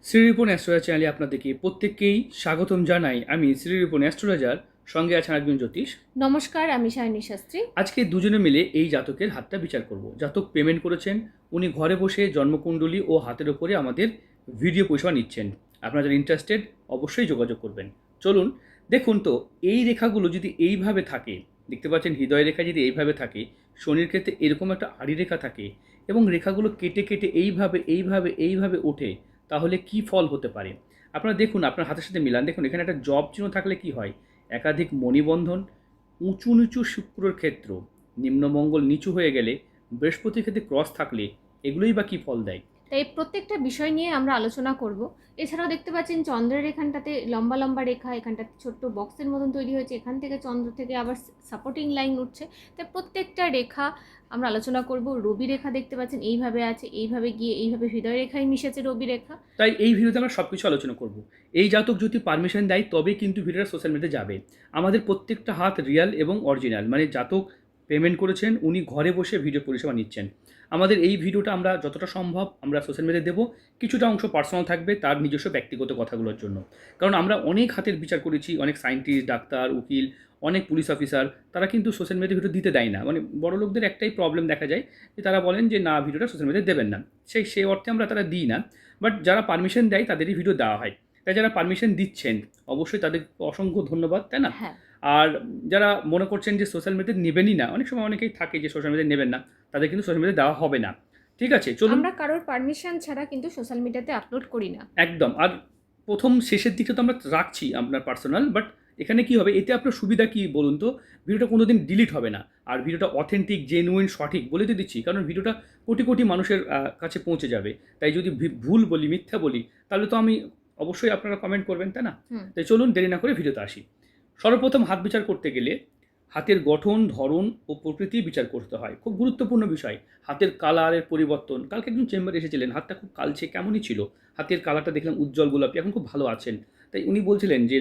Shri Ripon astrologer চ্যানেলে আপনাদেরকে প্রত্যেককেই স্বাগতম জানাই। আমি শ্রীরিপন অ্যাস্ট্রোলজার, সঙ্গে আছেন একজন জ্যোতিষ। নমস্কার, আমি সায়নী শাস্ত্রী। আজকে দুজনে মিলে এই জাতকের হাতটা বিচার করব। জাতক পেমেন্ট করেছেন, উনি ঘরে বসে জন্মকুণ্ডলী ও হাতের ওপরে আমাদের ভিডিও পরিষেবা নিচ্ছেন। আপনারা যারা ইন্টারেস্টেড অবশ্যই যোগাযোগ করবেন। চলুন দেখুন তো, এই রেখাগুলো যদি এইভাবে থাকে, দেখতে পাচ্ছেন হৃদয় রেখা যদি এইভাবে থাকে, শনির ক্ষেত্রে এরকম একটা আড়ি রেখা থাকে এবং রেখাগুলো কেটে কেটে এইভাবে এইভাবে এইভাবে ওঠে, তাহলে কি ফল হতে পারে? আপনারা দেখুন, আপনার হাতের সাথে মিলান, দেখুন এখানে একটা জব চিহ্ন থাকলে কি হয়, একাধিক মণিবন্ধন, উঁচু নিচু শুক্রর ক্ষেত্র, নিম্নমঙ্গল নিচু হয়ে গেলে, বৃহস্পতির ক্ষেত্রে ক্রস থাকলে, এগুলোই বা কী ফল দেয়? তাই প্রত্যেকটা বিষয় নিয়ে আমরা আলোচনা করব। এছাড়াও দেখতে পাচ্ছেন চন্দ্রের এখানটাতে লম্বা লম্বা রেখা, এখানটাতে ছোট্ট বক্সের মতন তৈরি হয়েছে, এখান থেকে চন্দ্র থেকে আবার সাপোর্টিং লাইন উঠছে। তাই প্রত্যেকটা রেখা আমরা আলোচনা করব। রবি রেখা দেখতে পাচ্ছেন এইভাবে আছে, এইভাবে গিয়ে এইভাবে হৃদয় রেখায় মিশেছে রবি রেখা। তাই এই ভিডিওতে আমরা সব কিছু আলোচনা করব। এই জাতক যদি পারমিশন দেয় তবে কিন্তু ভিডিওটা সোশ্যাল মিডিয়াতে যাবে। আমাদের প্রত্যেকটা হাত রিয়াল এবং অরিজিনাল, মানে জাতক পেমেন্ট করেছেন, উনি ঘরে বসে ভিডিও পরিষেবা নিচ্ছেন। আমাদের এই ভিডিওটা আমরা যতটা সম্ভব আমরা সোশ্যাল মিডিয়ায় দেবো। কিছুটা অংশ পার্সোনাল থাকবে, তার নিজস্ব ব্যক্তিগত কথাগুলোর জন্য। কারণ আমরা অনেক হাতের বিচার করেছি, অনেক সায়েন্টিস্ট, ডাক্তার, উকিল, অনেক পুলিশ অফিসার, তারা কিন্তু সোশ্যাল মিডিয়ায় ভিডিও দিতে দেয় না। মানে বড় লোকদের একটাই প্রবলেম দেখা যায় যে তারা বলেন যে না, ভিডিওটা সোশ্যাল মিডিয়ায় দেবেন না। সেই অর্থে আমরা তারা দিই না। বাট যারা পারমিশন দেয় তাদেরই ভিডিও দেওয়া হয়। তাই যারা পারমিশন দিচ্ছেন অবশ্যই তাদের অসংখ্য ধন্যবাদ, তাই না? হ্যাঁ, আর যারা মনে করছেন যে সোশ্যাল মিডিয়াতে নেবেনই না, অনেক সময় অনেকেই থাকে যে সোশ্যাল মিডিয়ায় নেবেন না, তাদের কিন্তু সোশ্যাল মিডিয়ায় দেওয়া হবে না। ঠিক আছে, চলুন। আমরা কারোর পারমিশন ছাড়া কিন্তু সোশ্যাল মিডিয়াতে আপলোড করি না। একদম। আর প্রথম শেষের দিকে তো আমরা রাখছি আপনার পার্সোনাল, বাট এখানে কি হবে, এতে আপনার সুবিধা কি বলুন তো? ভিডিওটা কোনো দিন ডিলিট হবে না। আর ভিডিওটা অথেন্টিক, জেনুইন, সঠিক বলে তো দিচ্ছি, কারণ ভিডিওটা কোটি কোটি মানুষের কাছে পৌঁছে যাবে। তাই যদি ভুল বলি, মিথ্যা বলি, তাহলে তো আমি অবশ্যই আপনারা কমেন্ট করবেন, তাই না? তাই চলুন দেরি না করে ভিডিওতে আসি। সর্বপ্রথম হাত বিচার করতে গেলে হাতের গঠন, ধরন ও প্রকৃতি বিচার করতে হয়। খুব গুরুত্বপূর্ণ বিষয়। হাতের কালারের পরিবর্তন, কালকে একজন চেম্বারে এসেছিলেন, হাতটা খুব কালচে কেমনই ছিল, হাতের কালারটা দেখলাম উজ্জ্বল গোলাপি, এখন খুব ভালো আছেন। তাই উনি বলছিলেন যে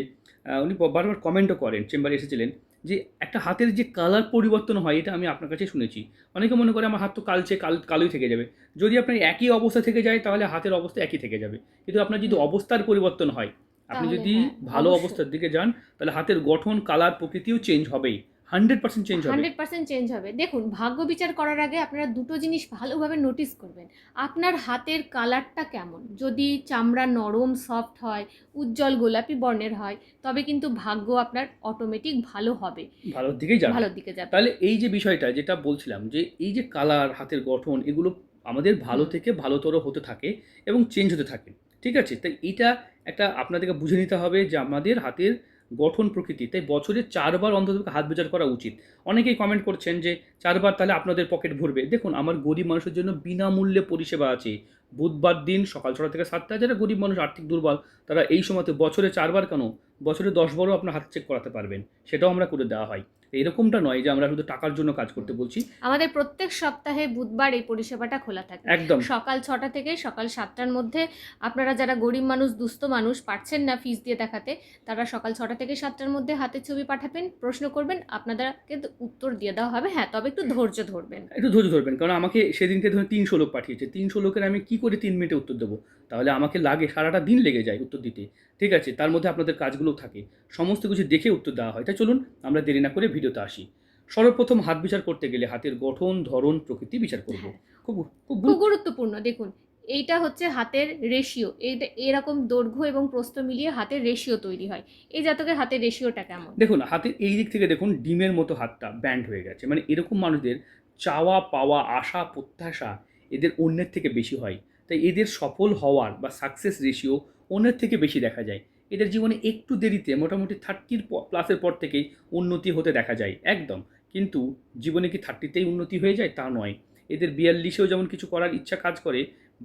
উনি বারবার কমেন্টও করেন, চেম্বারে এসেছিলেন, যে একটা হাতের যে কালার পরিবর্তন হয় এটা আমি আপনার কাছে শুনেছি। অনেকে মনে করে আমার হাত তো কালচে, কালোই থেকে যাবে। যদি আপনার একই অবস্থা থেকে যায় তাহলে হাতের অবস্থা একই থেকে যাবে, কিন্তু আপনার যদি অবস্থার পরিবর্তন হয়, আপনি তাহলে যদি হ্যাঁ, ভালো অবশ্যই অবস্থার দিকে যান, তাহলে হাতের গঠন, কালার, প্রকৃতিও চেঞ্জ হবেই। 100% চেঞ্জ হবে। 100% চেঞ্জ হবে। দেখুন, ভাগ্য বিচার করার আগে আপনারা দুটো জিনিস ভালোভাবে নোটিস করবেন। আপনার হাতের কালারটা কেমন? যদি চামড়া নরম, সফট হয়, উজ্জ্বল গোলাপি বর্ণের হয়, তবে কিন্তু ভাগ্য আপনার অটোমেটিক ভালো হবে, ভালোর দিকেই যাবে। ভালোর দিকে যাবে। তাহলে এই যে বিষয়টা যেটা বলছিলাম, যে এই যে কালার, হাতের গঠন, এগুলো আমাদের ভালো থেকে ভালোতর হতে থাকে এবং চেঞ্জ হতে থাকে। ঠিক আছে? তাই এইটা একটা আপনাদেরকে বুঝে নিতে হবে যে আমাদের হাতের গঠন প্রকৃতি, তাই বছরে ৪ বার অন্তত হাত বিচার করা উচিত। অনেকেই কমেন্ট করছেন যে ৪ বার তাহলে আপনাদের পকেট ভরবে। দেখুন, আমার গরিব মানুষের জন্য বিনামূল্যে পরিষেবা আছে। বুধবার দিন সকাল ৬টা থেকে ৭টা, যারা গরিব মানুষ, আর্থিক দুর্বল, তারা এই সময়তে বছরে ৪ বার কেন, বছরে ১০ বারও আপনার হাত চেক করাতে পারবেন। সেটাও আমরা করে দেওয়া হয়। এরকমটা নয় যে আমরা শুধু টাকার জন্য কাজ করতে বলছি। আমাদের প্রত্যেক সপ্তাহে বুধবার এই পরিষেবাটা খোলা থাকে। একদম। সকাল ৬টা থেকে সকাল ৭টার মধ্যে আপনারা যারা গরিব মানুষ, দুস্থ মানুষ, পারছেন না ফিস দিয়ে দেখাতে, তারা সকাল ৬টা থেকে ৭টার মধ্যে হাতের ছবি পাঠাবেন, প্রশ্ন করবেন, আপনাদেরকে উত্তর দিয়ে দেওয়া হবে। হ্যাঁ, তবে একটু ধৈর্য ধরবেন। একটু ধৈর্য ধরবেন, কারণ আমাকে সেদিনকে ধরুন ৩০০ লোক পাঠিয়েছে। ৩০০ লোকের আমি কী করে ৩ মিনিটে উত্তর দেবো? তাহলে আমাকে লাগে সারাটা দিন লেগে যায় উত্তর দিতে। ঠিক আছে? তার মধ্যে আপনাদের কাজগুলোও থাকে। সমস্ত কিছু দেখে উত্তর দেওয়া হয়। তাই চলুন আমরা দেরি না করে ভিডিওতে আসি। সর্বপ্রথম হাত বিচার করতে গেলে হাতের গঠন, ধরন, প্রকৃতি বিচার করব। হ্যাঁ, খুব খুব খুব গুরুত্বপূর্ণ। দেখুন, এইটা হচ্ছে হাতের রেশিও। এইটা এরকম দৈর্ঘ্য এবং প্রস্থ মিলিয়ে হাতের রেশিও তৈরি হয়। এই জাতকের হাতের রেশিওটা কেমন? দেখুন, হাতের এই দিক থেকে দেখুন ডিমের মতো হাতটা ব্যান্ড হয়ে গেছে। মানে এরকম মানুষদের চাওয়া পাওয়া, আশা প্রত্যাশা এদের অন্যের থেকে বেশি হয়। তাই এদের সফল হওয়ার বা সাকসেস রেশিও অন্যের থেকে বেশি দেখা যায়। এদের জীবনে একটু দেরিতে, মোটামুটি 30 প্লাসের পর থেকেই উন্নতি হতে দেখা যায় একদম। কিন্তু জীবনে কি 30তেই উন্নতি হয়ে যায়? তা নয়। এদের 42এও যেমন কিছু করার ইচ্ছা কাজ করে,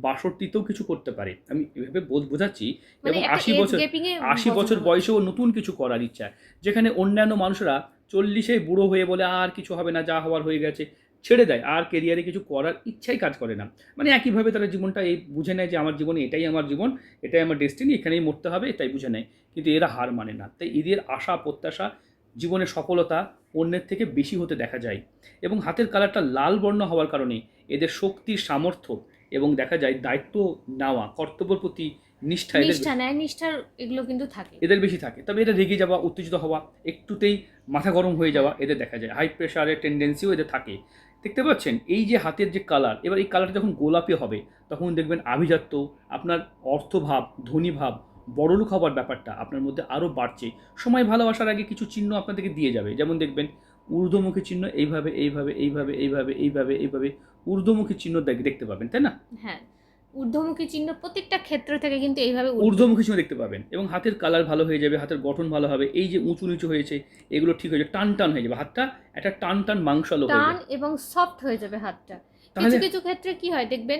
62তেও কিছু করতে পারে। আমি এভাবে বোঝাচ্ছি। মানে এবং একটা 80 এজ বছর, গ্যাপিং এ 80 বছর বোঝানো হচ্ছে। বয়সেও নতুন কিছু করার ইচ্ছা। যেখানে অন্যান্য মানুষরা 40-এ বুড়ো হয়ে বলে আর কিছু হবে না, যা হওয়ার হয়ে গেছে, ছেড়ে দেয়, আর কেরিয়ারে কিছু করার ইচ্ছাই কাজ করে না। মানে একইভাবে তারা জীবনটা এই বুঝে নেয় যে আমার জীবনে এটাই আমার জীবন, এটাই আমার ডেস্টিনি, এখানেই মরতে হবে, এটাই বুঝে নেয়। কিন্তু এরা হার মানে না। তাই এদের আশা প্রত্যাশা, জীবনের সফলতা অন্যের থেকে বেশি হতে দেখা যায়। এবং হাতের কালারটা লাল বর্ণ হওয়ার কারণে এদের শক্তি, সামর্থ্য এবং দেখা যায় দায়িত্ব নেওয়া, কর্তব্যের প্রতি নিষ্ঠা নিষ্ঠার এগুলো কিন্তু থাকে, এদের বেশি থাকে। তবে এদের রেগে যাওয়া, উত্তেজিত হওয়া, একটুতেই মাথা গরম হয়ে যাওয়া এদের দেখা যায়। হাই প্রেশারের টেন্ডেন্সিও এদের থাকে। দেখতে পাচ্ছেন এই যে হাতের যে কালার, এবার এই কালারটা যখন গোলাপি হবে তখন দেখবেন আভিজাত্য, আপনার অর্থভাব, ধনীভাব, বড়লোক হওয়ার ব্যাপারটা আপনার মধ্যে আরও বাড়ছে। সময় ভালোবাসার আগে কিছু চিহ্ন আপনাদেরকে দিয়ে যাবে, যেমন দেখবেন ঊর্ধ্বমুখী চিহ্ন এইভাবে এইভাবে এইভাবে এইভাবে এইভাবে এইভাবে ঊর্ধ্বমুখী চিহ্ন দেখতে পাবেন, তাই না? হ্যাঁ, ঊর্ধ্বমুখী চিহ্ন প্রত্যেকটা ক্ষেত্র থেকে কিন্তু এইভাবে ঊর্ধ্বমুখী চিহ্ন দেখতে পাবেন। এবং হাতের কালার ভালো হয়ে যাবে, হাতের গঠন ভালো হবে, এই যে উঁচু নিচু হয়েছে এগুলো ঠিক হয়ে যাবে, টান টান হয়ে যাবে, হাতটা একটা টান টান মাংসালো হয়ে টান যাবে এবং সফট হয়ে যাবে হাতটা। কিছু তাহলে কিছু ক্ষেত্রে কি হয় দেখবেন,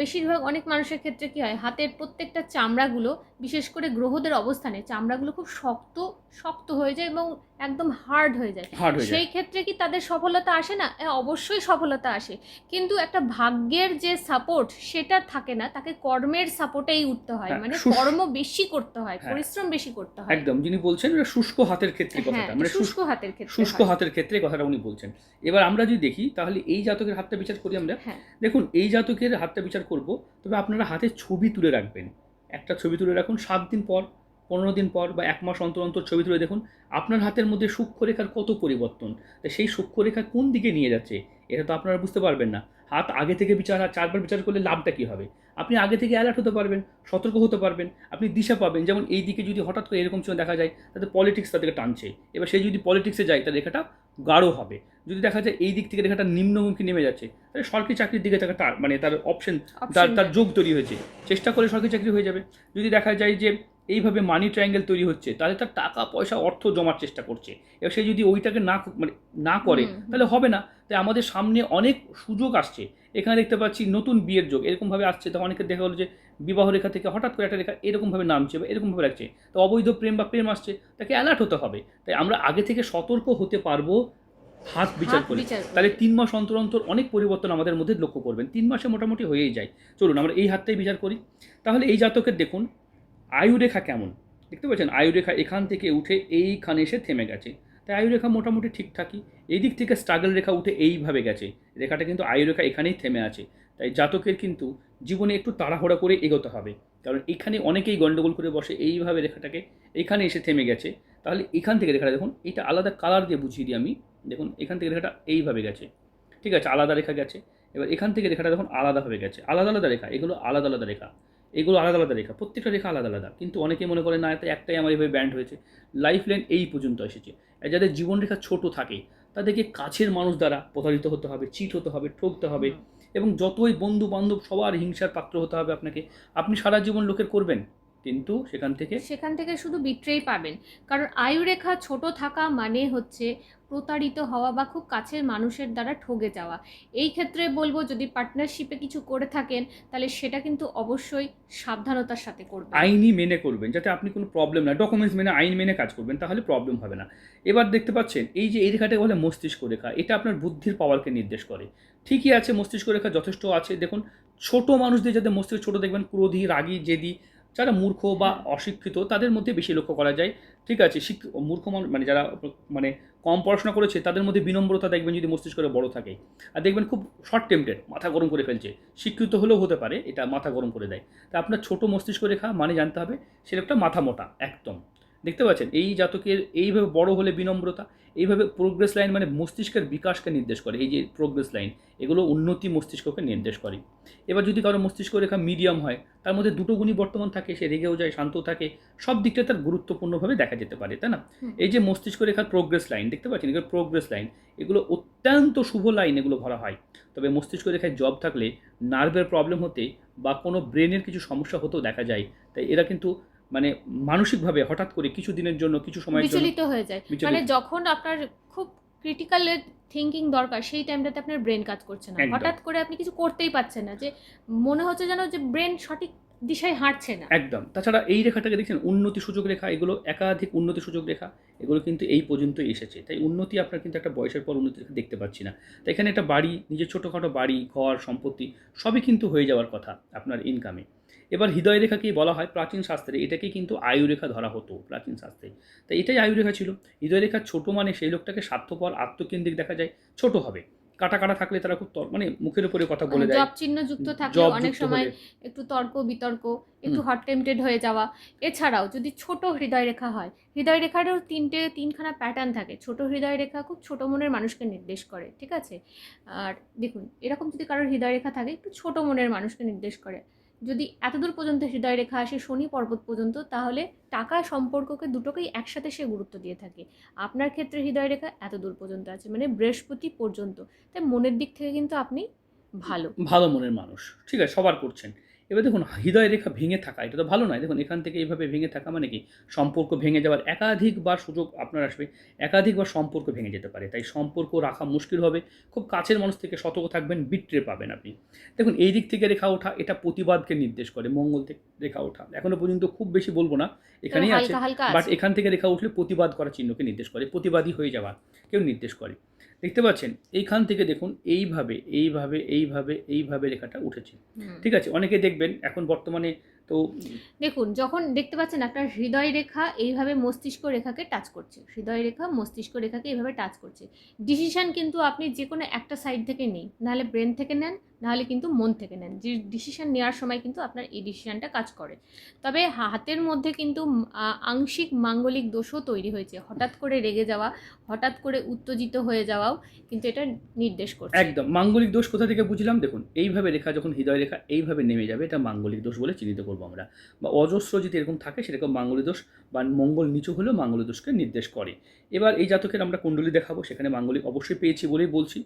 বেশিরভাগ অনেক মানুষের ক্ষেত্রে কি হয়, হাতের প্রত্যেকটা চামড়াগুলো, বিশেষ করে গ্রহদের অবস্থানে চামড়াগুলো খুব শক্ত শক্ত হয়ে যায় এবং একদম হার্ড হয়ে যায়। হার্ড হয়ে যায়। সেই ক্ষেত্রে কি তাদের সফলতা আসে না? অবশ্যই সফলতা আসে, কিন্তু একটা ভাগ্যের যে সাপোর্ট সেটা থাকে না, তাকে কর্মের সাপোর্টেই উঠতে হয়, হ্যাঁ, মানে কর্ম বেশি করতে হয়, হ্যাঁ, পরিশ্রম বেশি করতে হয়। একদম যিনি বলছেন এটা শুষ্ক হাতের ক্ষেত্রে হ্যাঁ, কথাটা, মানে শুষ্ক হাতের ক্ষেত্রে শুষ্ক হয়। হাতের ক্ষেত্রে কথাটা উনি বলছেন। এবার আমরা যদি দেখি তাহলে এই জাতকের হাতটা বিচার করি আমরা। হ্যাঁ, দেখুন এই জাতকের হাতটা বিচার করব, তবে আপনারা হাতের ছবি তুলে রাখবেন। একটা ছবি তুলে রাখুন 7 দিন পর, 15 দিন পর বা 1 মাস অন্তর অন্তর ছবি তুলে দেখুন আপনার হাতের মধ্যে সূক্ষ্মরেখার কত পরিবর্তন। তা সেই সূক্ষ্মরেখা কোন দিকে নিয়ে যাচ্ছে এটা তো আপনারা বুঝতে পারবেন না। হাত আগে থেকে বিচার, আর 4 বার বিচার করলে লাভটা কী হবে? আপনি আগে থেকে অ্যালার্ট হতে পারবেন, সতর্ক হতে পারবেন, আপনি দিশা পাবেন। যেমন এই দিকে যদি হঠাৎ করে এরকম কিছু দেখা যায় তাতে পলিটিক্স তাদেরকে টানছে, এবার সেই যদি পলিটিক্সে যায় তার রেখাটা গাঢ় হবে। যদি দেখা যায় এই দিক থেকে রেখাটা নিম্নমুখী নেমে যাচ্ছে তাহলে সরকারি চাকরির দিকে তাকে মানে তার অপশন, তার যোগ তৈরি হয়েছে, চেষ্টা করে সরকারি চাকরি হয়ে যাবে। যদি দেখা যায় যে এইভাবে মানি ট্রায়াঙ্গেল তৈরি হচ্ছে তাহলে তার টাকা পয়সা অর্থ জমার চেষ্টা করছে, এবার সে যদি ওইটাকে মানে না করে তাহলে হবে না। তাই আমাদের সামনে অনেক সুযোগ আসছে। এখানে দেখতে পাচ্ছি নতুন বিয়ের যোগ এরকমভাবে আসছে, তো অনেকে দেখা গেলো যে বিবাহ রেখা থেকে হঠাৎ করে একটা রেখা এরকমভাবে নামছে বা এরকমভাবে রাখছে, তো অবৈধ প্রেম বা প্রেম আসছে, তাকে অ্যালার্ট হতে হবে। তাই আমরা আগে থেকে সতর্ক হতে পারবো হাত বিচার করে। তাহলে 3 মাস অন্তর অন্তর অনেক পরিবর্তন আমাদের মধ্যে লক্ষ্য করবেন, 3 মাসে মোটামুটি হয়েই যায়। চলুন আমরা এই হাতটাই বিচার করি। তাহলে এই জাতকের দেখুন আয়ুরেখা কেমন, দেখতে পাচ্ছেন আয়ুরেখা এখান থেকে উঠে এইখানে এসে থেমে গেছে, তাই আয়ুরেখা মোটামুটি ঠিকঠাকই। এই দিক থেকে স্ট্রাগল রেখা উঠে এইভাবে গেছে, রেখাটা কিন্তু আয়ুরেখা এখানেই থেমে আছে। তাই জাতকের কিন্তু জীবনে একটু তাড়াহুড়া করে এগোতে হবে, কারণ এখানে অনেকেই গন্ডগোল করে বসে। এইভাবে রেখাটাকে এখানে এসে থেমে গেছে, তাহলে এখান থেকে রেখাটা দেখুন, এটা আলাদা কালার দিয়ে বুঝিয়ে দিই আমি। দেখুন এখান থেকে রেখাটা এইভাবে গেছে, ঠিক আছে, আলাদা রেখা গেছে। এবার এখান থেকে রেখাটা দেখুন আলাদাভাবে গেছে, আলাদা আলাদা রেখা, এগুলো আলাদা আলাদা রেখা, এগুলো আলাদা আলাদা রেখা, প্রত্যেকটা রেখা আলাদা আলাদা। কিন্তু অনেকে মনে করে না, একটাই আমার এইভাবে ব্যান্ড হয়েছে, লাইফ লাইন এই পর্যন্ত এসেছে। আর যাদের জীবনরেখা ছোট থাকে তাদেরকে কাছের মানুষ দ্বারা প্রতারিত হতে হবে, চিট হতে হবে, ঠকতে হবে, এবং যতই বন্ধু বান্ধব সবার হিংসার পাত্র হতে হবে আপনাকে। আপনি সারা জীবন লোকের করবেন, কিন্তু সেখান থেকে শুধু বিট্রেই পাবেন। কারণ আয়ুরেখা ছোট থাকা মানে হচ্ছে প্রতারিত হওয়া বা খুব কাছের মানুষের দ্বারা ঠকে যাওয়া। এই ক্ষেত্রে বলবো যদি পার্টনারশিপে কিছু করে থাকেন তাহলে সেটা কিন্তু অবশ্যই সাবধানতার সাথে করবেন, আইনি মেনে করবেন, যাতে আপনি কোনো প্রবলেম না, ডকুমেন্টস মেনে আইন মেনে কাজ করবেন, তাহলে প্রবলেম হবে না। এবার দেখতে পাচ্ছেন এই যে এই রেখাটাকে বলে মস্তিষ্ক রেখা, এটা আপনার বুদ্ধির পাওয়ারকে নির্দেশ করে। ঠিকই আছে, মস্তিষ্ক রেখা যথেষ্ট আছে। দেখুন ছোট মানুষদের যাদের মস্তিষ্ক ছোট দেখবেন ক্রোধী, রাগী, জেদি, যারা মূর্খ বা অশিক্ষিত তাদের মধ্যে বেশি লক্ষ্য করা যায়। ঠিক আছে, মূর্খ মানে যারা মানে কম পড়াশোনা করেছে তাদের মধ্যে বিনম্রতা দেখবেন যদি মস্তিষ্কটা বড় থাকে। আর দেখবেন খুব শর্ট টেম্পটেড, মাথা গরম করে ফেলছে, শিক্ষিত হলেও হতে পারে এটা মাথা গরম করে দেয়। তা আপনার ছোট মস্তিষ্ক রেখা মানে জানতে হবে সে একটা মাথা মোটা একদম। দেখতে পাচ্ছেন এই জাতকের এইভাবে বড় হলে বিনম্রতা, এইভাবে প্রোগ্রেস লাইন মানে মস্তিষ্কের বিকাশকে নির্দেশ করে। এই যে প্রোগ্রেস লাইন এগুলো উন্নতি মস্তিষ্ককে নির্দেশ করে। এবার যদি কারো মস্তিষ্ক রেখা মিডিয়াম হয়, তার মধ্যে দুটো গুণই বর্তমান থাকে, সে রেগেও যায়, শান্তও থাকে, সব দিকটা তার গুরুত্বপূর্ণভাবে দেখা যেতে পারে, তাই না? এই যে মস্তিষ্ক রেখার প্রোগ্রেস লাইন দেখতে পাচ্ছেন, এগুলো প্রোগ্রেস লাইন, এগুলো অত্যন্ত শুভ লাইন, এগুলো ভরা হয়। তবে মস্তিষ্ক রেখায় জব থাকলে নার্ভের প্রবলেম হতে বা কোনো ব্রেনের কিছু সমস্যা হতেও দেখা যায়। তাই এরা কিন্তু মানে মানসিকভাবে হঠাৎ করে কিছু দিনের জন্য, কিছু সময়ের জন্য বিচলিত হয়ে যায়। মানে যখন আপনার খুব ক্রিটিক্যাল থিঙ্কিং দরকার সেই টাইমটাতে আপনার ব্রেন কাজ করছে না, হঠাৎ করে আপনি কিছু করতেই পারছেন না, যে মনে হচ্ছে যেন যে ব্রেন সঠিক দিশায় হাঁটছে না একদম। তাছাড়া এই রেখাটাকে দেখছেন উন্নতি সুযোগ রেখা, এগুলো একাধিক উন্নতি সুযোগ রেখা, এগুলো কিন্তু এই পর্যন্তই এসেছে। তাই উন্নতি আপনার কিন্তু একটা বয়সের পর উন্নতি দেখতে পাচ্ছি না। তাই এখানে একটা বাড়ি, নিজের ছোটোখাটো বাড়ি, ঘর, সম্পত্তি সবই কিন্তু হয়ে যাওয়ার কথা আপনার ইনকামে। এবার হৃদয় রেখাকেই বলা হয় প্রাচীন শাস্ত্রে, এটাকেই কিন্তু আয়ুরেখা ধরা হতো প্রাচীন শাস্ত্রে। তাই এটাই আয়ুরেখা ছিল। হৃদয় রেখা ছোটো মানে সেই লোকটাকে স্বার্থপর, আত্মকেন্দ্রিক দেখা যায়, ছোট হবে। কাটা কাটা থাকলে তারা খুব মানে মুখের উপরে কথা বলে দেয়, জব চিহ্ন যুক্ত থাকলে জব অনেক যুক্ত সময় হলে। একটু তর্ক বিতর্ক, একটু হট টেম্পটেড হয়ে যাওয়া। এছাড়াও যদি ছোট হৃদয় রেখা হয়, হৃদয় রেখারও তিনখানা প্যাটার্ন থাকে। ছোট হৃদয় রেখা খুব ছোট মনের মানুষকে নির্দেশ করে, ঠিক আছে? আর দেখুন, এরকম যদি কারোর হৃদয় রেখা থাকে, একটু ছোট মনের মানুষকে নির্দেশ করে। যদি এতদূর পর্যন্ত হৃদয় রেখা আসে শনি পর্বত পর্যন্ত, তাহলে টাকা সম্পর্ককে দুটোকেই একসাথে সে গুরুত্ব দিয়ে থাকে। আপনার ক্ষেত্রে হৃদয় রেখা এত দূর পর্যন্ত আছে, মানে বৃহস্পতি পর্যন্ত। তাই মনের দিক থেকে কিন্তু আপনি ভালো। ভালো মনের মানুষ, ঠিক আছে, সবার করছেন। এবার দেখুন হৃদয় রেখা ভেঙে থাকা এটা তো ভালো নয়। দেখুন এখান থেকে এইভাবে ভেঙে থাকা মানে কি, সম্পর্ক ভেঙে যাওয়ার একাধিকবার সুযোগ আপনার আসবে, একাধিকবার সম্পর্ক ভেঙে যেতে পারে। তাই সম্পর্ক রাখা মুশকিল হবে। খুব কাছের মানুষ থেকে সতর্ক থাকবেন, বিট্রে পাবেন আপনি। দেখুন এই দিক থেকে রেখা ওঠা এটা প্রতিবাদকে নির্দেশ করে। মঙ্গল থেকে রেখা ওঠা এখনো পর্যন্ত খুব বেশি বলবো না, এখানেই আছে, হালকা হালকা বাট আছে। এখান থেকে রেখা উঠলে প্রতিবাদ করার চিহ্নকে নির্দেশ করে, প্রতিবাদী হয়ে যাওয়া কেউ নির্দেশ করে। দেখতে পাচ্ছেন এইখান থেকে দেখুন এইভাবে এইভাবে এইভাবে এইভাবে রেখাটা উঠেছে, ঠিক আছে। অনেকে দেখবেন এখন বর্তমানে তো দেখুন, যখন দেখতে পাচ্ছেন আপনার হৃদয় রেখা এইভাবে মস্তিষ্ক রেখাকে টাচ করছে, হৃদয় রেখা মস্তিষ্ক রেখাকে এইভাবে টাচ করছে, ডিসিশন কিন্তু আপনি যে কোনো একটা সাইড থেকে নেই, নাহলে ব্রেন থেকে নেন, নাহলে কিন্তু মন থেকে নেন। যে ডিসিশন নেওয়ার সময় কিন্তু আপনার এই ডিসিশনটা কাজ করে। তবে হাতের মধ্যে কিন্তু আংশিক মাঙ্গলিক দোষও তৈরি হয়েছে। হঠাৎ করে রেগে যাওয়া, হঠাৎ করে উত্তেজিত হয়ে যাওয়াও কিন্তু এটা নির্দেশ করছে। একদম মাঙ্গলিক দোষ কোথা থেকে বুঝলাম, দেখুন এইভাবে রেখা যখন হৃদয় রেখা এইভাবে নেমে যাবে এটা মাঙ্গলিক দোষ বলে চিহ্নিত করবো আমরা। বা অজস্র যদি এরকম থাকে সেরকম মাঙ্গলিক দোষ, বা মঙ্গল নিচু হলেও মাঙ্গলিক দোষকে নির্দেশ করে। এবার এই জাতকের আমরা কুণ্ডলী দেখাবো, সেখানে মাঙ্গলিক অবশ্যই পেয়েছি বলেই বলছি।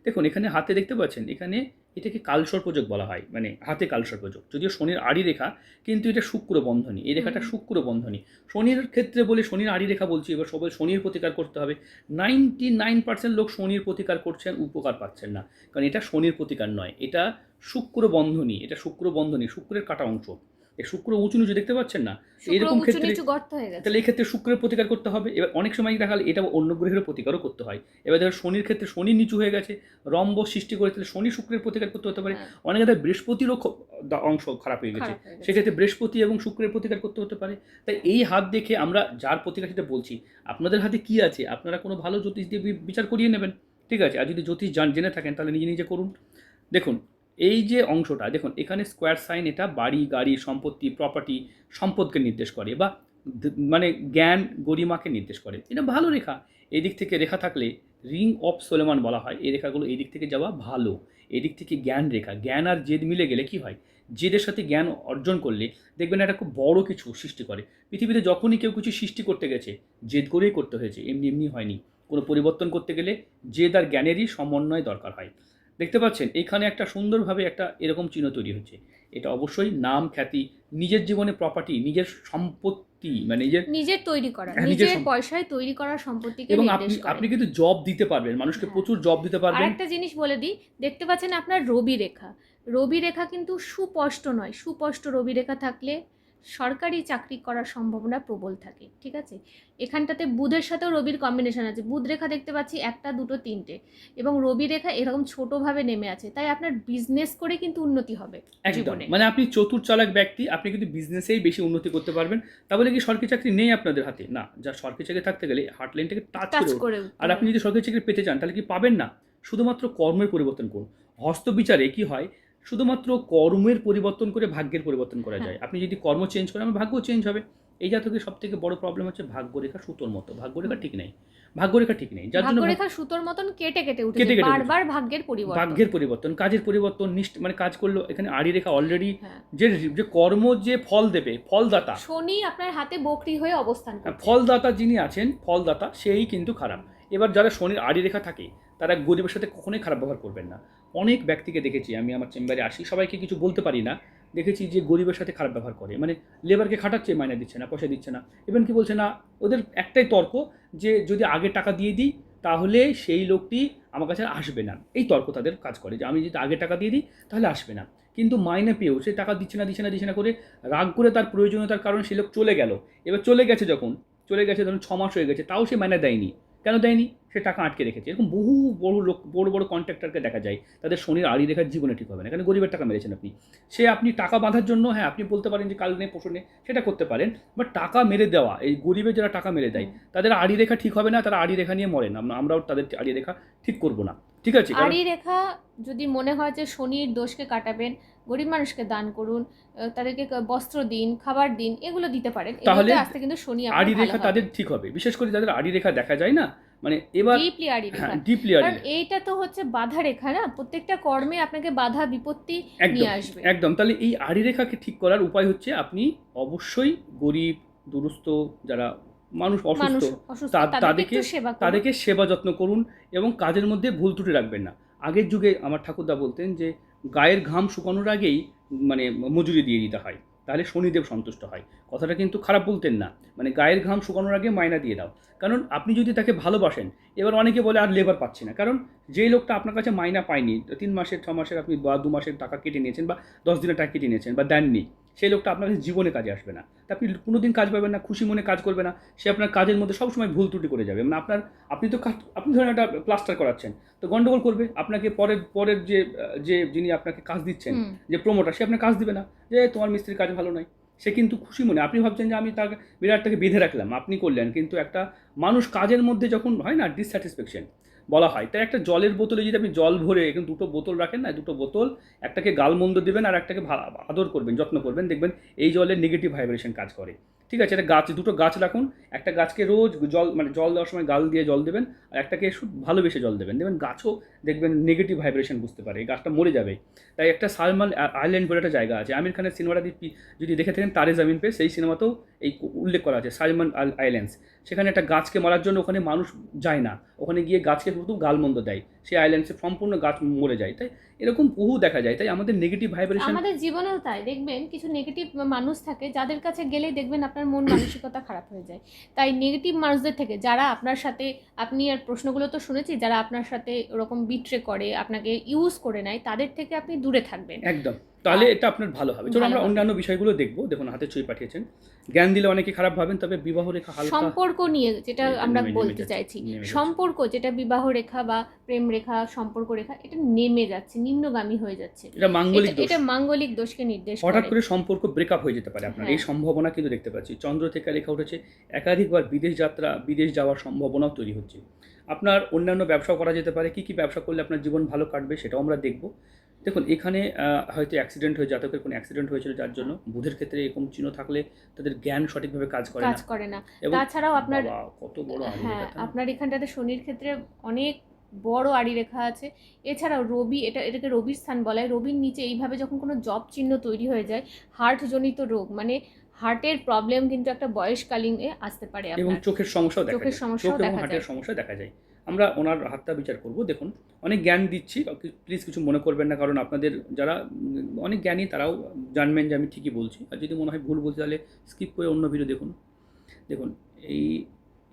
দেখুন এখানে হাতে দেখতে পাচ্ছেন, এখানে এটাকে কালসর্পযোগ বলা হয়, মানে হাতে কালসর্পযোগ, যদিও শনির আড়ি রেখা কিন্তু এটা শুক্র বন্ধনী, এই রেখাটা শুক্র বন্ধনী। শনির ক্ষেত্রে বলে শনির আড়ি রেখা বলছি। এবার সবাই শনির প্রতিকার করতে হবে। 99% লোক শনির প্রতিকার করছেন, উপকার পাচ্ছেন না, কারণ এটা শনির প্রতিকার নয়, এটা শুক্র বন্ধনী, এটা শুক্র বন্ধনী, শুক্রের কাটা অংশ। এই শুক্র উঁচু নিচু দেখতে পাচ্ছেন না, এরকম ক্ষেত্রে গর্ত হয়ে গেছে। তাহলে এই ক্ষেত্রে শুক্রের প্রতিকার করতে হবে। এবার অনেক সময় দেখা গেল এটা অন্য গ্রহের প্রতিকারও করতে হয়। এবার ধরো শনির ক্ষেত্রে শনি নিচু হয়ে গেছে, রম্ব সৃষ্টি করে, তাহলে শনি শুক্রের প্রতিকার করতে হতে পারে। অনেক ক্ষেত্রে বৃহস্পতিরও অংশ খারাপ হয়ে গেছে, সেক্ষেত্রে বৃহস্পতি এবং শুক্রের প্রতিকার করতে হতে পারে। তাই এই হাত দেখে আমরা যার প্রতিকার সেটা বলছি। আপনাদের হাতে কি আছে আপনারা কোনো ভালো জ্যোতিষ দিয়ে বিচার করিয়ে নেবেন, ঠিক আছে। আর যদি জ্যোতিষ জেনে থাকেন তাহলে নিজে নিজে করুন। দেখুন এই যে অংশটা দেখুন, এখানে স্কোয়ার সাইন, এটা বাড়ি গাড়ি সম্পত্তি প্রপার্টি সম্পদকে নির্দেশ করে, বা মানে জ্ঞান গরিমাকে নির্দেশ করে। এটা ভালো রেখা। এই দিক থেকে রেখা থাকলে রিং অফ সোলেমান বলা হয়। এই রেখাগুলো এই দিক থেকে যাওয়া ভালো। এই দিক থেকে জ্ঞান রেখা, জ্ঞান আর জেদ মিলে গেলে কি হয়, জেদের সাথে জ্ঞান অর্জন করলে দেখবেন একটা খুব বড় কিছু সৃষ্টি করে। পৃথিবীতে যখনই কেউ কিছু সৃষ্টি করতে গেছে জেদ করেই করতে হয়েছে, এমনি এমনি হয়নি। কোনো পরিবর্তন করতে গেলে জেদ আর জ্ঞানেরই সমন্বয় দরকার হয়। দেখতে পাচ্ছেন এখানে একটা সুন্দরভাবে একটা এরকম চিহ্ন তৈরি হচ্ছে। এটা অবশ্যই নাম খ্যাতি, নিজের জীবনে প্রপার্টি, নিজের সম্পত্তি, মানে নিজের তৈরি করা, নিজের নিজের পয়সায় তৈরি করা সম্পত্তিকে এবং নির্দেশ করে। আপনি কিন্তু জব দিতে পারবেন, মানুষকে প্রচুর জব দিতে পারবেন। আরেকটা জিনিস বলে দিই, দেখতে পাচ্ছেন আপনার রবি রেখা, রবি রেখা কিন্তু সুস্পষ্ট নয়। সুস্পষ্ট রবি রেখা থাকলে সরকারি চাকরি করার সম্ভাবনা প্রবল থাকে, ঠিক আছে। এখানটাতে বুধের সাথেও রবির কম্বিনেশন আছে। বুধ রেখা দেখতে পাচ্ছি একটা দুটো তিনটে, এবং রবি রেখা এরকম ছোটোভাবে নেমে আছে। তাই আপনার বিজনেস করে কিন্তু উন্নতি হবে জীবনে। মানে আপনি চতুর চালাক ব্যক্তি, আপনি কিন্তু বিজনেসেই বেশি উন্নতি করতে পারবেন। তাহলে কি সরকারি চাকরি নেই আপনাদের হাতে? না, যা সরকারি চাকরি থাকতে গেলে হার্ট লাইনটাকে টাচ করে। আর আপনি যদি সরকারি চাকরি পেতে চান তাহলে কি পাবেন না, শুধুমাত্র কর্মের পরিবর্তন করুন। হস্তবিচারে কি হয়, শুধুমাত্র কর্মের পরিবর্তন করে ভাগ্যের পরিবর্তন করা যায়। আপনি যদি কর্ম চেঞ্জ করেন আমার ভাগ্য চেঞ্জ হবে। এই জাতকের সব থেকে বড় প্রবলেম হচ্ছে ভাগ্যরেখা সুতোর মতো, ভাগ্যরেখা ঠিক নেই, ভাগ্যরেখা ঠিক নেই, যার জন্য ভাগ্যরেখা সুতোর মতন কেটে কেটে উঠেছে, বারবার ভাগ্যের পরিবর্তন, কাজের পরিবর্তন, মানে কাজ করলো। এখানে আড়ি রেখা অলরেডি যে কর্ম যে ফল দেবে, ফলদাতা শনি আপনার হাতে বকরি হয়ে অবস্থান করছে। ফলদাতা যিনি আছেন, ফলদাতা সেই কিন্তু খারাপ। এবার যারা শনির আড়ি রেখা থাকে তারা গরিবের সাথে কখনোই খারাপ ব্যবহার করবেন না। অনেক ব্যক্তিকে দেখেছি, আমি আমার চেম্বারে আসি, সবাইকে কিছু বলতে পারি না, দেখেছি যে গরিবের সাথে খারাপ ব্যবহার করে, মানে লেবারকে খাটাচ্ছে, মাইনে দিচ্ছে না, পয়সা দিচ্ছে না। ইভেন কি বলছে না, ওদের একটাই তর্ক যে যদি আগে টাকা দিয়ে দিই তাহলে সেই লোকটি আমার কাছে আসবে না। এই তর্ক তাদের কাজ করে যে আমি যদি আগে টাকা দিয়ে দিই তাহলে আসবে না, কিন্তু মাইনে পেয়েও সে টাকা দিচ্ছে না করে রাগ করে তার প্রয়োজনীয়তার কারণে সে লোক চলে গেল। এবার চলে গেছে, যখন চলে গেছে ধরুন 6 মাস হয়ে গেছে, তাও সে মাইনে দেয়নি। কেন দেয়নি? সে টাকা আটকে রেখেছে। এরকম বহু বড় বড় কন্ট্রাক্টরকে দেখা যায়, তাদের শনির আড়ি রেখার জীবনে ঠিক হবে না, এখানে গরিবের টাকা মেরেছেন আপনি। আপনি টাকা বাঁধার জন্য, হ্যাঁ আপনি বলতে পারেন যে কাল নেই পরশু নেই, সেটা করতে পারেন, বাট টাকা মেরে দেওয়া, এই গরিবের যারা টাকা মেরে দেয় তাদের আড়ি রেখা ঠিক হবে না, তারা আড়ি রেখা নিয়ে মরেন। আমরাও তাদের আড়ি রেখা ঠিক করবো না। ঠিক আছে? কারণ আড়ি রেখা যদি মনে হয় যে শনির দোষকে কাটাবেন, গরিব মানুষকে দান করুন, তাদেরকে বস্ত্র দিন, খাবার দিন, এগুলো দিতে পারেন। তাহলে এগুলোতে আসতে কিন্তু শনি আপনার আড়ি ভালো রেখা হবে। তাদের ঠিক হবে, বিশেষ করে যাদের আড়ি রেখা দেখা যায় না, মানে এবার ডিপলি আড়ি হ্যাঁ রেখা, ডিপলি আড়ি কারণ এইটা তো হচ্ছে বাধা রেখা না, প্রত্যেকটা কর্মে আপনাকে বাধা বিপত্তি একদম নিয়ে আসবে। একদম। তাহলে এই আড়ি রেখাকে ঠিক করার উপায় হচ্ছে আপনি অবশ্যই গরিব, দুরস্থ, যারা মানুষ অসুস্থ, মানুষ অসুস্থ তাদেরকে তাদেরকে একটু সেবা করুন। তাদেরকে সেবা যত্ন করুন এবং কাজের মধ্যে ভুল ত্রুটি রাখবেন না। আগের যুগে আমার ঠাকুরদা বলতেন যে গায়ের ঘাম শুকানোর আগেই মানে মজুরি দিয়ে দিতে হয়, তাহলে শনিদেব সন্তুষ্ট হয়। কথাটা কিন্তু খারাপ বলতেন না, মানে গায়ের ঘাম শুকানোর আগে মায়না দিয়ে দাও। কারণ আপনি যদি তাকে ভালোবাসেন, এবার অনেকে বলে আর লেবার পাচ্ছি না, কারণ যেই লোকটা আপনার কাছে মাইনা পায়নি, 3 মাসের 6 মাসের আপনি বা 2 মাসের টাকা কেটে নিয়েছেন বা 10 দিনের টাকা কেটে নিয়েছেন বা দেননি, সেই লোকটা আপনার কাছে জীবনে কাজে আসবে না। তা আপনি কোনোদিন কাজ পাবেন না, খুশি মনে কাজ করবে না, সে আপনার কাজের মধ্যে সবসময় ভুল ত্রুটি করে যাবে। মানে আপনি তো আপনি ধরেন একটা প্লাস্টার করাচ্ছেন, তো গন্ডগোল করবে, আপনাকে পরের যে যিনি আপনাকে কাজ দিচ্ছেন, যে প্রমোটার, সে আপনার কাজ দিবে না, যে তোমার মিস্ত্রির কাজ ভালো নয়। সে কিন্তু খুশি মনে, আপনি ভাবছেন যে আমি তার বিরাটটাকে বেঁধে রাখলাম, আপনি করলেন, কিন্তু একটা মানুষ কাজের মধ্যে যখন হয় না ডিসস্যাটিসফ্যাকশন বলা হয়, তাই একটা জলের বোতলে যদি আপনি জল ভরে এখন 2টো বোতল রাখেন না, 2টো বোতল, একটাকে গালমন্দ দেবেন আর একটাকে আদর করবেন, যত্ন করবেন, দেখবেন এই জলের নেগেটিভ ভাইব্রেশন কাজ করে। ঠিক আছে? একটা গাছ, 2টো গাছ রাখুন, একটা গাছকে রোজ জল দেওয়ার সময় গাল দিয়ে জল দেবেন, আর একটাকে ভালোবেসে জল দেবেন, দেখবেন গাছও দেখবেন নেগেটিভ ভাইব্রেশন বুঝতে পারে, এই গাছটা মরে যাবে। তাই একটা সালমান আইল্যান্ড বলে একটা জায়গা আছে, আমির খানের সিনেমাটা যদি দেখে থাকেন তারে জামিন পে, সেই সিনেমাতেও এই উল্লেখ করা আছে সালমান আইল্যান্ডস। সেখানে একটা গাছকে মারার জন্য ওখানে মানুষ যায় না, ওখানে গিয়ে গাছকে শুধু গালমন্দ দেয়, সেই আইল্যান্ডসে সম্পূর্ণ গাছ মরে যায়। তাই এরকম বহু দেখা যায়। তাই আমাদের নেগেটিভ ভাইব্রেশন, আমাদের জীবনেও তাই দেখবেন কিছু নেগেটিভ মানুষ থাকে যাদের কাছে গেলেই দেখবেন আপনার মন মানসিকতা খারাপ হয়ে যায়। তাই নেগেটিভ মানুষদের থেকে, যারা আপনার সাথে, আপনি আর প্রশ্নগুলো তো শুনেছি, যারা আপনার সাথে ওরকম বিট্রে করে, আপনাকে ইউজ করে নেয়, তাদের থেকে আপনি দূরে থাকবেন। একদম। তাহলে এটা আপনার ভালো হবে। চলো আমরা অন্যান্য বিষয়গুলো দেখবো। দেখুন হাতে ছবি পাঠিয়েছেন, জ্ঞান দিলে অনেকে খারাপ ভাবেন, তবে বিবাহ রেখা হালকা সম্পর্ক নিয়ে যেটা আমরা নেমে বলতে যাচ্ছে, চাইছি, নেমে যাচ্ছে। সম্পর্ক যেটা বিবাহ রেখা বা প্রেম রেখা, সম্পর্ক রেখা, এটা নেমে যাচ্ছে, নিম্নগামী হয়ে যাচ্ছে। এটা মাঙ্গলিক দোষ, এটা মাঙ্গলিক দোষকে নির্দেশ হঠাৎ করে। করে সম্পর্ক ব্রেকআপ হয়ে যেতে পারে আপনার, এই সম্ভাবনা কিন্তু দেখতে পাচ্ছি। চন্দ্র থেকে লেখা উঠেছে একাধিকবার বিদেশ যাত্রা, বিদেশ যাওয়ার সম্ভাবনাও তৈরি হচ্ছে। আপনার অন্যান্য ব্যবসা করা যেতে পারে, কী কী ব্যবসা করলে আপনার জীবন ভালো কাটবে সেটাও আমরা দেখব। দেখুন এখানে হয়তো অ্যাক্সিডেন্ট হয়ে, জাতকের কোনো অ্যাক্সিডেন্ট হয়েছিল, যার জন্য বুধের ক্ষেত্রে এরকম চিহ্ন থাকলে তাদের জ্ঞান সঠিকভাবে কাজ করে না। এবং তাছাড়াও আপনার কত বড় আড়ি হ্যাঁ, রেখা, আপনার এখানটাতে শনির ক্ষেত্রে অনেক বড় আড়ি রেখা আছে। এছাড়াও রবি, এটাকে রবির স্থান বলা হয়। রবির নিচে এইভাবে যখন কোনো জব চিহ্ন তৈরি হয়ে যায়, হার্টজনিত রোগ, মানে হার্টের প্রবলেম কিন্তু একটা বয়সকালীনে আসতে পারে এবং আপনার। চোখের সমস্যাও দেখা চোখের যায়, সমস্যাও চোখ এবং দেখা হার্টের যায়। সমস্যা দেখা যায়। আমরা ওনার হাতটা বিচার করব। দেখুন অনেক জ্ঞান দিচ্ছি, প্লিজ কিছু মনে করবেন না, কারণ আপনাদের যারা অনেক জ্ঞানী তারাও জানবেন যে আমি ঠিকই বলছি, আর যদি মনে হয় ভুল বলছি তাহলে স্কিপ করে অন্য ভিডিও দেখুন। দেখুন এই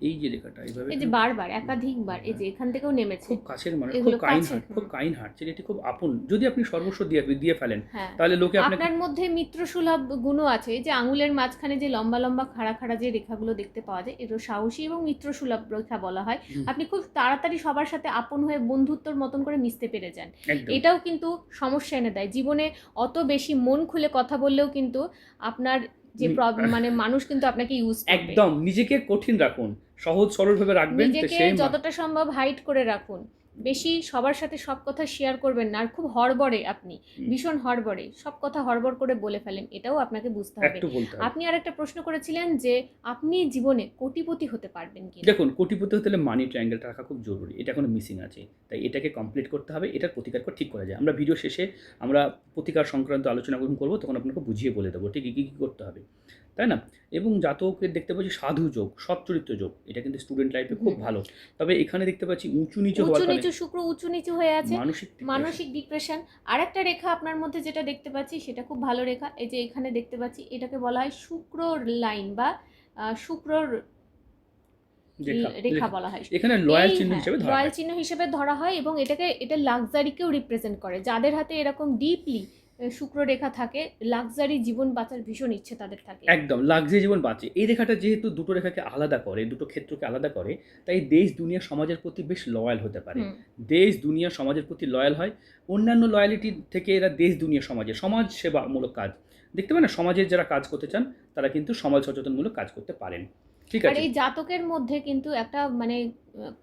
এই যে রেখাটা এইভাবে এই যে বারবার একাধিকবার এই যে এখান থেকেও নেমেছে, খুব কাছের, মানে খুব এগুলো কাইন্ড কাছে। হার্ট, খুব কাইন্ড হার্ট, যেটি খুব আপন। যদি আপনি সর্বস্ব দিয়ে ফেলেন, হ্যাঁ, তাহলে লোকে আপনাকে, আপনার মধ্যে মিত্রসুলভ গুণও আছে। এই যে আঙুলের মাঝখানে যে লম্বা লম্বা খাড়া খাড়া যে রেখাগুলো দেখতে পাওয়া যায়, এগুলো সাহসী এবং মিত্রসুলভ রেখা বলা হয়। আপনি খুব তাড়াতাড়ি সবার সাথে আপন হয়ে বন্ধুত্বর মতন করে মিশতে পেরে যান। একদম এটাও কিন্তু সমস্যা এনে দেয় জীবনে। অত বেশি মন খুলে কথা বললেও কিন্তু আপনার যে মানে মানুষ কিন্তু আপনাকে ইউজ করবে। একদম নিজেকে কঠিন রাখুন, সহজ সরলভাবে রাখবেন, তো নিজেকে সেই যতটা সম্ভব হাইড করে রাখুন। বেশি সবার সাথে সব কথা শেয়ার করবেন না। আর খুব হড়বড়ে, আপনি ভীষণ হড়বড়ে, সব কথা হড়বড় করে বলে ফেলেন, এটাও আপনাকে বুঝতে হবে। একটু বলতে হবে। আপনি আরেকটা প্রশ্ন করেছিলেন যে আপনি জীবনে কোটিপতি হতে পারবেন কি? দেখুন কোটিপতি হতে হলে মানি ট্রায়াঙ্গেলটা রাখা খুব জরুরি, এটা এখনো মিসিং আছে, তাই এটাকে কমপ্লিট করতে হবে। এটার প্রতিকার ঠিক করা যায়, আমরা ভিডিও শেষে আমরা প্রতিকার সংক্রান্ত আলোচনা করবো, তখন আপনাকে বুঝিয়ে বলে দেবো ঠিক কী কী করতে হবে, তাই না? এবং জাতকের দেখতে পাচ্ছি সাধু যোগ, সৎ চরিত্র যোগ, এটা কিন্তু স্টুডেন্ট লাইফে খুব ভালো। তবে এখানে দেখতে পাচ্ছি উঁচু নিচু শুক্র উঁচু নিচু হয়ে আছে, মানসিক মানসিক ডিপ্রেশন। আরেকটা রেখা আপনার মধ্যে যেটা দেখতে পাচ্ছি সেটা খুব ভালো রেখা। এই যে এখানে দেখতে পাচ্ছি, এটাকে বলা হয় শুক্রর লাইন বা শুক্রর রেখা বলা হয়। এখানে লয়াল চিহ্ন হিসেবে ধরা হয়, লয়াল চিহ্ন হিসেবে ধরা হয়, এবং এটা লাক্সারিকেও রিপ্রেজেন্ট করে। যাদের হাতে এরকম ডিপলি শুক্র রেখা থাকে, লাক্সারি জীবন বাঁচার ভীষণ ইচ্ছে তাদের থাকে। একদম লাক্সারি জীবন বাঁচে। এই রেখাটা যেহেতু দুটো রেখাকে আলাদা করে, দুটো ক্ষেত্রকে আলাদা করে, তাই দেশ দুনিয়া সমাজের প্রতি বেশ লয়াল হতে পারে। দেশ দুনিয়া সমাজের প্রতি লয়াল হয়। অন্যান্য লয়ালিটি থেকে এরা দেশ দুনিয়া সমাজ সেবামূলক কাজ দেখতে পান না, সমাজের যারা কাজ করতে চান তারা কিন্তু সমাজ সচেতনমূলক কাজ করতে পারেন। ঠিক আর আছে। এই জাতকের মধ্যে কিন্তু একটা মানে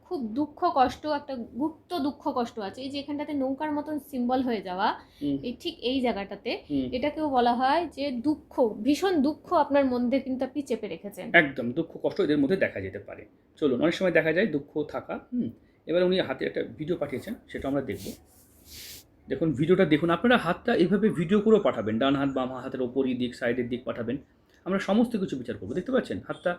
খুব দুঃখ কষ্ট, একটা গুপ্ত দুঃখ কষ্ট আছে। এই যে এখানটাতে নৌকার মতন সিম্বল হয়ে যাওয়া, হুম, এই ঠিক এই জায়গাটাতে, হুম, এটাকেও বলা হয় যে দুঃখ, ভীষণ দুঃখ আপনার মধ্যে কিন্তু আপনি চেপে রেখেছেন। একদম দুঃখ কষ্ট এদের মধ্যে দেখা যেতে পারে। চলুন, অনেক সময় দেখা যায় দুঃখ থাকা। এবার উনি হাতে একটা ভিডিও পাঠিয়েছেন, সেটা আমরা দেখব। দেখুন ভিডিওটা দেখুন, আপনারা হাতটা এইভাবে ভিডিও করেও পাঠাবেন, ডান হাত বাম হাতের ওপরই দিক সাইডের দিক পাঠাবেন, আমরা সমস্ত কিছু বিচার করবো। দেখতে পাচ্ছেন হাতটা,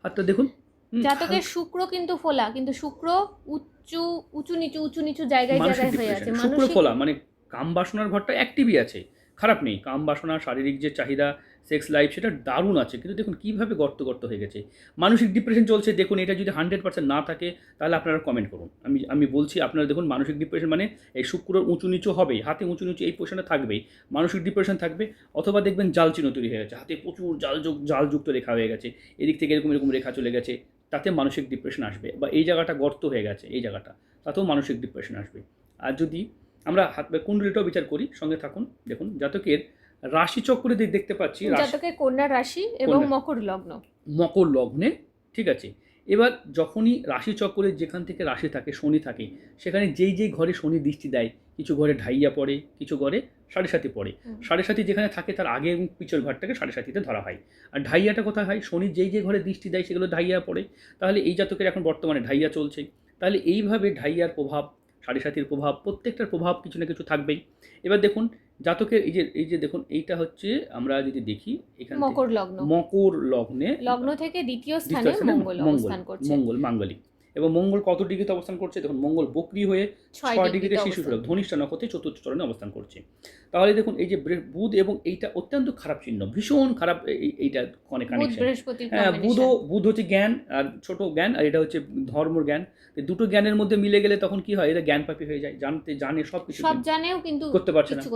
হাতটা দেখুন। জাতকের শুক্র কিন্তু ফোলা, কিন্তু শুক্র উঁচু উঁচু নিচু জায়গায় মানসিক জায়গায় হয়ে ডিপ্রেশন, আছে, শুক্র মানসিক। ফলা মানে কাম বাসনার ঘরটা অ্যাক্টিভই আছে, খারাপ নেই। কাম বাসনা, শারীরিক যে চাহিদা, সেক্স লাইফ সেটা দারুণ আছে, কিন্তু দেখুন কীভাবে গর্ত গর্ত হয়ে গেছে। মানসিক ডিপ্রেশন চলছে। দেখুন এটা যদি 100% না থাকে তাহলে আপনারা কমেন্ট করুন। আমি বলছি, আপনারা দেখুন মানসিক ডিপ্রেশন মানে এই শুক্র উঁচু নিচু হবেই, হাতে উঁচু নিচু এই পোশনে থাকবেই, মানসিক ডিপ্রেশন থাকবে। অথবা দেখবেন জাল চিহ্ন তৈরি হয়ে গেছে, হাতে প্রচুর জালযুক্ত রেখা হয়ে গেছে, এদিক থেকে এরকম এরকম রেখা চলে গেছে, তাতে মানসিক ডিপ্রেশন আসবে। বা এই জায়গাটা গর্ত হয়ে গেছে, এই জায়গাটা, তাতেও মানসিক ডিপ্রেশন আসবে। আর যদি আমরা হাত বা কুণ্ডলিটাও বিচার করি, সঙ্গে থাকুন। দেখুন জাতকের রাশিচক্রে দেখতে পাচ্ছি জাতকের কন্যা রাশি এবং কন্যা। মকর লগ্ন। মকর লগ্নে, ঠিক আছে। এবার যখনই রাশিচক্রে যেখান থেকে রাশি থাকে, শনি থাকে, সেখানে যেই যেই ঘরে শনি দৃষ্টি দেয়, কিছু ঘরে ঢাইয়া পড়ে, কিছু ঘরে সাড়ে সাতি পড়ে। সাড়ে সাতি যেখানে থাকে তার আগে এবং পিছর ঘরটাকে সাড়ে সাতিতে ধরা হয়। আর ঢাইয়াটা কোথায় হয়? শনি যেই যে ঘরে দৃষ্টি দেয় সেগুলো ঢাইয়া পড়ে। তাহলে এই জাতকের এখন বর্তমানে ঢাইয়া চলছে। তাহলে এইভাবে ঢাইয়ার প্রভাব, সাড়ে সাতির প্রভাব, প্রত্যেকটার প্রভাব কিছু না কিছু থাকবেই। এবার দেখুন জাতকের এই যে দেখুন, এইটা হচ্ছে, আমরা যদি দেখি এখান থেকে মকর লগ্ন, মকর লগ্নে, লগ্ন থেকে দ্বিতীয় স্থানে দ্বিতীয় স্থানে মঙ্গল অবস্থান করছে। মঙ্গল মাঙ্গলিক। এবং মঙ্গল কত ডিগ্রিতে অবস্থান করছে? দেখুন মঙ্গল বক্রি হয়ে 6 ডিগ্রিতে শিশু সুলভ ধনিষ্ঠা নক্ষত্রে চতুর্থ চরণে অবস্থান করছে। তাহলে দেখুন এই যে বুধ, এবং এইটা অত্যন্ত খারাপ চিহ্ন, ভীষণ খারাপ এইটা কানেকশন। বৃহস্পতির হ্যাঁ, কম্বিনেশন। বুধ হচ্ছে জ্ঞান আর ছোট জ্ঞান, আর এটা হচ্ছে ধর্মর জ্ঞান। দুটো জ্ঞানের মধ্যে মিলে গেলে তখন কি হয়? এটা জ্ঞানপাপী হয়ে যায়, জানে সব কিছু, সব জানেও কিন্তু করতে পারছে না, কিছু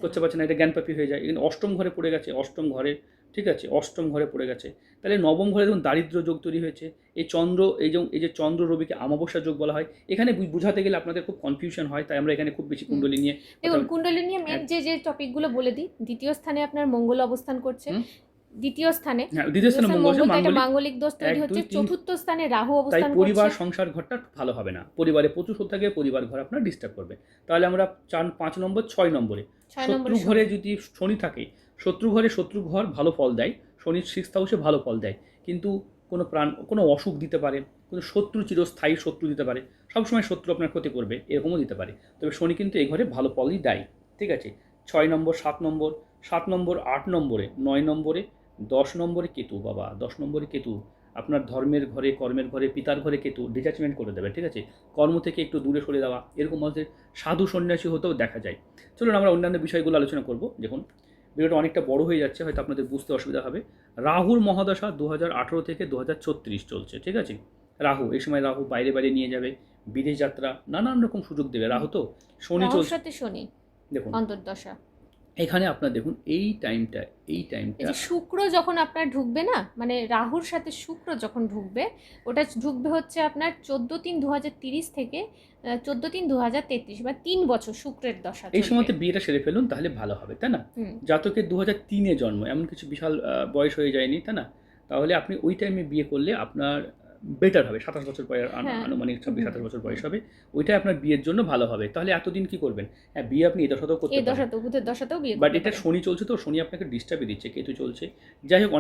করতে পারছে না, এটা জ্ঞানপাপী হয়ে যায়। এখানে অষ্টম ঘরে পড়ে গেছে, অষ্টম ঘরে, ঠিক আছে, অষ্টম ঘরে পড়ে গেছে। তাহলে নবম ঘরে দেখুন দারিদ্র যোগ তৈরি হয়েছে। এই চন্দ্র, এই যে চন্দ্র রবিকে আমাবস্যা যোগ বলা হয়। এখানে বোঝাতে গেলে আপনাদের খুব কনফিউশন হয়, তাই আমরা এখানে খুব বেশি কুণ্ডলী নিয়ে দেখুন কুণ্ডলী নিয়ে মেন যে টপিকগুলো বলে দিই। দ্বিতীয় স্থানে আপনার মঙ্গল অবস্থান করছে। দ্বিতীয় স্থানে, দ্বিতীয় স্থানে মঙ্গল, একটা মাঙ্গলিক দোষ তৈরি হচ্ছে। চতুর্থ স্থানে রাহু তাই অবস্থান করছে। পরিবার সংসার ঘরটা ভালো হবে না, পরিবারে প্রচুর শত্রু থাকে, পরিবার ঘর আপনার ডিস্টার্ব করবে। তাহলে আমরা 5 নম্বর 6 নম্বরে শত্রু ঘরে যদি শনি থাকে, শত্রু ঘর ভালো ফল দেয়, শনির 6th হাউসে ভালো ফল দেয়, কিন্তু কোনো অসুখ দিতে পারে, কোনো শত্রু চিরস্থায়ী শত্রু দিতে পারে, সবসময় শত্রু আপনার ক্ষতি করবে, এরকমও দিতে পারে। তবে শনি কিন্তু এই ঘরে ভালো ফলই দেয়, ঠিক আছে। 6 নম্বর, 7 নম্বর, 8 নম্বরে, 9 নম্বরে, 10 নম্বরে কেতু। বাবা, 10 নম্বরে কেতু আপনার ধর্মের ঘরে, কর্মের ঘরে, পিতার ঘরে কেতু ডিট্যাচমেন্ট করে দেবে, ঠিক আছে। কর্ম থেকে একটু দূরে সরে দেওয়া, এরকম মানুষের সাধু সন্ন্যাসী হতেও দেখা যায়। চলুন আমরা অন্যান্য বিষয়গুলো আলোচনা করব। দেখুন ভিডিওটা অনেকটা বড় হয়ে যাচ্ছে, হয়তো আপনাদের বুঝতে অসুবিধা হবে। রাহুর মহাদশা 2018 থেকে 2036 চলছে, ঠিক আছে। রাহু, এই সময় রাহু বাইরে বাইরে নিয়ে যাবে, বিদেশ যাত্রা, নানান রকম সুযোগ দেবে। রাহু তো, শনি চলছে, শনি দেখুন অন্তর্দশা। এখানে আপনার দেখুন এই টাইমটা শুক্র যখন আপনার ঢুকবে না, মানে রাহুর সাথে শুক্র যখন ঢুকবে, ওটা ঢুকবে হচ্ছে আপনার 14/3/2030 থেকে 14/3/2033, বা 3 বছর শুক্রের দশা। এই সময়তে বিয়েটা সেরে ফেলুন, তাহলে ভালো হবে, তাই না। জাতকের 2003-এ জন্ম, এমন কিছু বিশাল বয়স হয়ে যায়নি, তাই না। তাহলে আপনি ওই টাইমে বিয়ে করলে আপনার বেটার হবে। 27 বছর বয়স, আনুমানিক 26-27 বছর বয়স হবে, ওইটাই আপনার বিয়ের জন্য ভালো হবে। তাহলে এতদিন কি করবেন? হ্যাঁ, বিয়ে আপনি এই দশাতেও করতে পারেন, বুধের দশাতেও বিয়ে, বাট এটা শনি চলছে তো, শনি আপনাকে ডিস্টার্বই দিচ্ছে, কেতু চলছে। যাই হোক,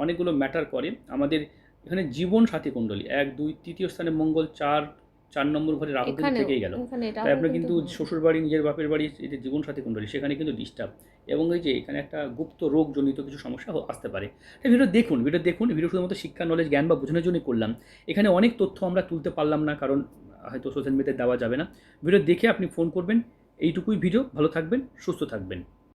অনেকগুলো ম্যাটার করে আমাদের এখানে। জীবন সাথী কুণ্ডলী 1, 2, তৃতীয় স্থানে মঙ্গল, 4 নম্বর ঘরে রাহু কিন্তু থেকেই গেল। তাই আপনার কিন্তু শ্বশুর বাড়ি, নিজের বাপের বাড়ি, এই যে জীবন সাথী কুণ্ডলী, সেখানে কিন্তু ডিস্টার্ব, এবং এই যে এখানে একটা গুপ্ত রোগজনিত কিছু সমস্যা আসতে পারে। ভিডিও দেখুন, ভিডিও শুধুমাত্র শিক্ষা, নলেজ, জ্ঞান বা বোঝানোর জন্যই করলাম। এখানে অনেক তথ্য আমরা তুলতে পারলাম না, কারণ হয়তো সোশ্যাল মিডিয়াতে দেওয়া যাবে না। ভিডিও দেখে আপনি ফোন করবেন, এইটুকুই ভিডিও। ভালো থাকবেন, সুস্থ থাকবেন।